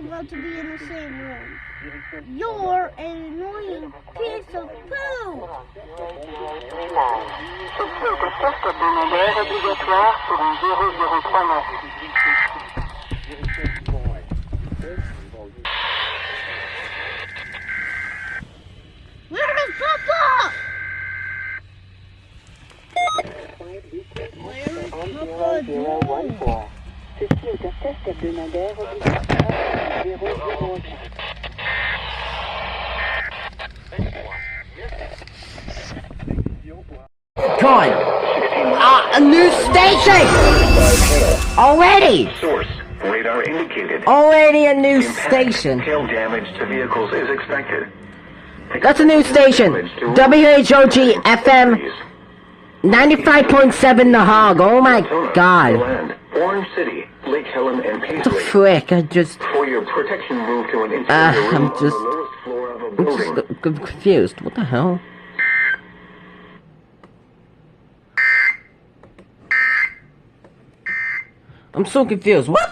about to be in the same room. You're an annoying piece of poo! Ceci est un test hebdomadaire obligatoire pour un 003 9. Where is Papa? Where is Papa Joe? Ceci est un test hebdomadaire obligatoire 004. God! A new station! Already! Source. Radar indicated. Already a new station. Hail damage to vehicles is expected. That's a new station. WHOG FM 95.7 The Hog. Oh my god. Land, Orange City, Lake Helen, and What the Paisley. frick? For your protection, move to an interior room I'm on the lowest floor of a building. confused. What the hell? I'm so confused. What?